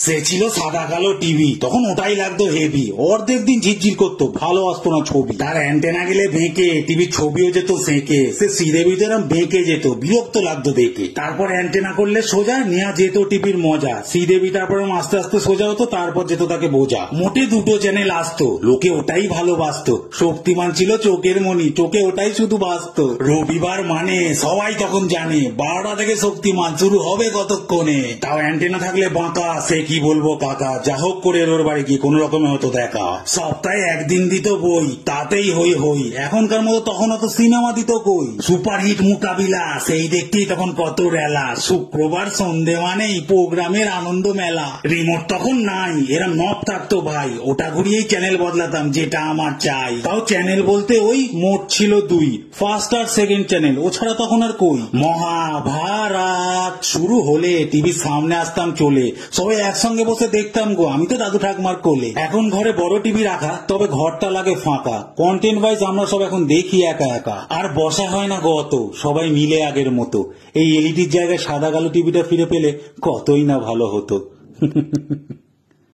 সে ছিল সাদা কালো টিভি, তখন ওটাই লাগতো হেভি, অর্ধেক দিন ঝিরঝির করতো, ভালো আসতো না ছবি। তার অ্যান্টেনা গেলে বেঁকে, টিভির ছবিও যেত সেঁকে, সে শ্রীদেবীতে এরম বেঁকে যেত, বিরক্ত লাগতো দেখে। তারপর অ্যান্টেনা করলে সোজা নেওয়া যেত টিভির মজা, শ্রীদেবী তারপর আস্তে আস্তে সোজা হতো, তারপর যেত তাকে বোঝা। মোটে দুটো চ্যানেল আসতো, লোকে ওটাই ভালোবাসতো। শক্তিমান ছিল চোখের মনি, চোখে ওটাই শুধু বাসতো। রবিবার মানে সবাই তখন জানে 12টা থেকে শক্তিমান শুরু হবে কতক্ষণে। তাও অ্যান্টেনা থাকলে বাঁকা, সে কি বলবো কাকা, যা হোক করে ওর বাড়ি গিয়ে কোন রকমে হতো দেখা। সপ্তাহে একদিন দিত বই, তাতেই হই হই। এখনকার মতো তখন অত সিনেমা দিত কই। সুপারহিট মোকাবিলা, সেই দেখতেই তখন কত রেলা। শুক্রবার সন্ধে মানেই প্রোগ্রামের আনন্দ মেলা। রিমোট তখন নাই, এরা নব থাকতো ভাই, ওটা ঘুরিয়েই চ্যানেল বদলাতাম যেটা আমার চাই। তাও চ্যানেল বলতে ওই মোট ছিল 2, ফার্স্ট আর সেকেন্ড চ্যানেল, ও ছাড়া তখন আর কই। মহাভারত শুরু হলে টিভির সামনে আসতাম চলে, সবাই একসঙ্গে বসে দেখতাম গো, আমি তো দাদু ঠাকমার কোলে। এখন ঘরে বড় টিভি রাখা, তবে ঘরটা লাগে ফাঁকা। কন্টেন্ট ওয়াইজ আমরা সব এখন দেখি একা একা, আর বসা হয় না গত সবাই মিলে আগের মতো। এই এলইডির জায়গায় সাদা কালো টিভিটা ফিরে পেলে কতই না ভালো হতো।